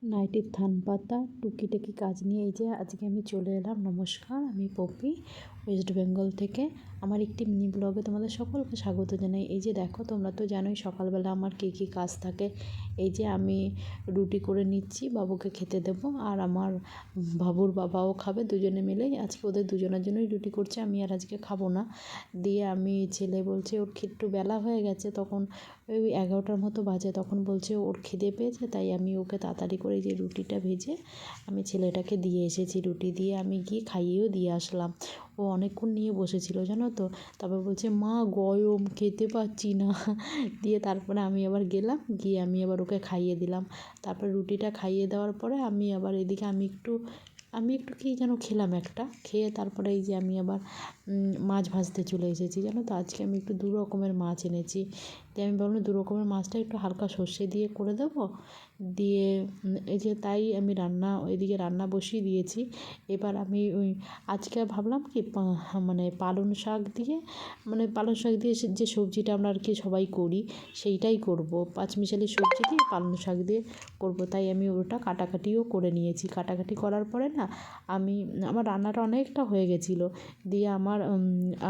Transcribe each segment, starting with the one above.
নাইটির থান পাতা টুকিটাকি কাজ নিয়ে এই যে আজকে আমি চলে এলাম। নমস্কার, আমি পপি, ওয়েস্ট বেঙ্গল থেকে। আমার একটি মিনি ব্লগে তোমাদের সকলকে স্বাগত জানাই। এই যে দেখো, তোমরা তো জানোই সকালবেলা আমার কী কী কাজ থাকে। এই যে আমি রুটি করে নিচ্ছি, বাবুকে খেতে দেবো, আর আমার বাবুর বাবাও খাবে, দুজনে মিলেই। আজকে ওদের দুজনের জন্যই রুটি করছে, আমি আর আজকে খাবো না। দিয়ে আমি ছেলে বলছে ওর একটু বেলা হয়ে গেছে, তখন ওই 11টার মতো বাজে, তখন বলছে ওর খিদে পেয়েছে, তাই আমি ওকে তাড়াতাড়ি করে যে রুটিটা ভেজে আমি ছেলেটাকে দিয়ে এসেছি। রুটি দিয়ে আমি গিয়ে খাইয়েও দিয়ে আসলাম। ও অনেকক্ষণ নিয়ে বসেছিল জানো তো, তারপর বলছে মা গরম খেতে পাচ্ছি না। দিয়ে তারপরে আমি আবার গেলাম, গিয়ে আমি আবার ওকে খাইয়ে দিলাম। তারপর রুটিটা খাইয়ে দেওয়ার পরে আমি আবার এদিকে আমি একটু কী যেন খেলাম একটা, খেয়ে তারপরে এই যে আমি আবার মাছ ভাজতে চলে এসেছি। জানো তো, আজকে আমি একটু দু রকমের মাছ এনেছি। দিয়ে আমি ভাবলাম দু রকমের মাছটা একটু হালকা সর্ষে দিয়ে করে দেবো। দিয়ে এই যে তাই আমি এদিকে রান্না বসিয়ে দিয়েছি। এবার আমি আজকে ভাবলাম কি মানে পালং শাক দিয়ে যে সবজিটা আমরা আর কি সবাই করি সেইটাই করব। পাঁচমিশালি সবজি দিয়ে পালং শাক দিয়ে করব, তাই আমি ওটা কাটাকাটিও করে নিয়েছি। কাটাকাটি করার পরে না আমার রান্নাটা অনেকটা হয়ে গেছিলো। দিয়ে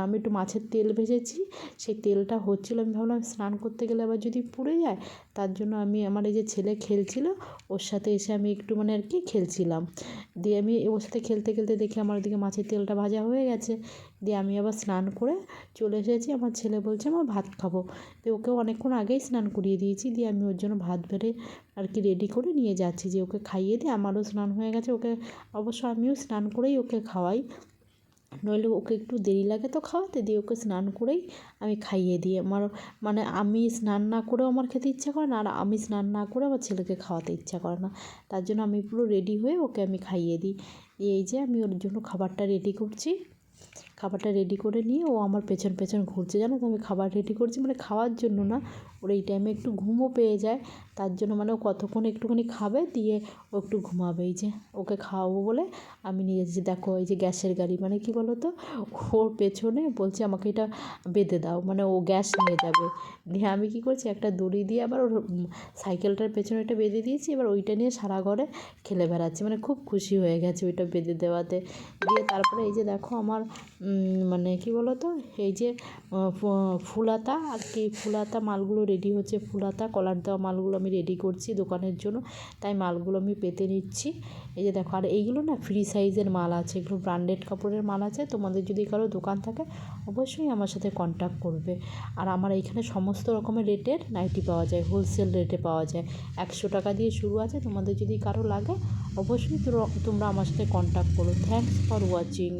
আমি একটু মাছের তেল ভেজেছি, সেই তেলটা হচ্ছিলো। আমি ভাবলাম স্নান করতে গেলে আবার যদি পুড়ে যায়, তার জন্য আমার এই যে ছেলে খেলছিল, ওর সাথে এসে আমি একটু মানে আর কি খেলছিলাম। দিয়ে আমি ওর সাথে খেলতে খেলতে দেখি আমার ওদিকে মাছের তেলটা ভাজা হয়ে গেছে। দিয়ে আমি আবার স্নান করে চলে এসেছি। আমার ছেলে বলছে আমার ভাত খাবো। দিয়ে ওকেও অনেকক্ষণ আগেই স্নান করিয়ে দিয়েছি। দিয়ে আমি ওর জন্য ভাত বেড়ে আর কি রেডি করে নিয়ে যাচ্ছি, যে ওকে খাইয়ে দিয়ে আমারও স্নান হয়ে গেছে। ওকে অবশ্য আমিও স্নান করেই ওকে খাওয়াই, নইলে ওকে একটু দেরি লাগে তো খাওয়াতে। দিয়ে ওকে স্নান করেই আমি খাইয়ে দিই। মানে আমি স্নান না করেও আমার খেতে ইচ্ছা করে না, আর আমি স্নান না করে আমার ছেলেকে খাওয়াতে ইচ্ছা করে না। তার জন্য আমি পুরো রেডি হয়ে ওকে আমি খাইয়ে দিই। এই যে আমি ওর জন্য খাবারটা রেডি করছি। খাবারটা রেডি করে নিয়ে ও আমার পেছন পেছন ঘুরছে। জানো তো, আমি খাবার রেডি করছি মানে খাওয়ার জন্য না, ওর এই টাইমে একটু ঘুমও পেয়ে যায়, তার জন্য মানে ও কতক্ষণ একটুখানি খাবে, দিয়ে ও একটু ঘুমাবে। এই যে ওকে খাওয়াবো বলে আমি নিয়ে এসেছি। দেখো এই যে গ্যাসের গাড়ি, মানে কি বলো তো, ওর পেছনে বলছে আমাকে এটা বেঁধে দাও, মানে ও গ্যাস নিয়ে যাবে। দিয়ে আমি কী করছি, একটা দড়ি দিয়ে আবার ওর সাইকেলটার পেছনে এটা বেঁধে দিয়েছি। এবার ওইটা নিয়ে সারা ঘরে খেলে বেড়াচ্ছে, মানে খুব খুশি হয়ে গেছে ওইটা বেঁধে দেওয়াতে। দিয়ে তারপরে এই যে দেখো আমার মানে কি বলো তো, এই যে ফুলাতা আর কি, ফুলাতা মালগুলো রেডি হচ্ছে। ফুলাতা কলার দেওয়া মালগুলো আমি রেডি করছি দোকানের জন্য, তাই মালগুলো আমি পেতে নিচ্ছি। এই যে দেখো, আর এইগুলো না ফ্রি সাইজের মাল আছে, এগুলো ব্র্যান্ডেড কাপড়ের মাল আছে। তোমাদের যদি কারো দোকান থাকে অবশ্যই আমার সাথে কন্ট্যাক্ট করবে। আর আমার এইখানে সমস্ত রকমের রেটের নাইটি পাওয়া যায়, হোলসেল রেটে পাওয়া যায়। 100 টাকা দিয়ে শুরু আছে। তোমাদের যদি কারো লাগে অবশ্যই তোমরা আমার সাথে কন্ট্যাক্ট করো। Thanks for watching.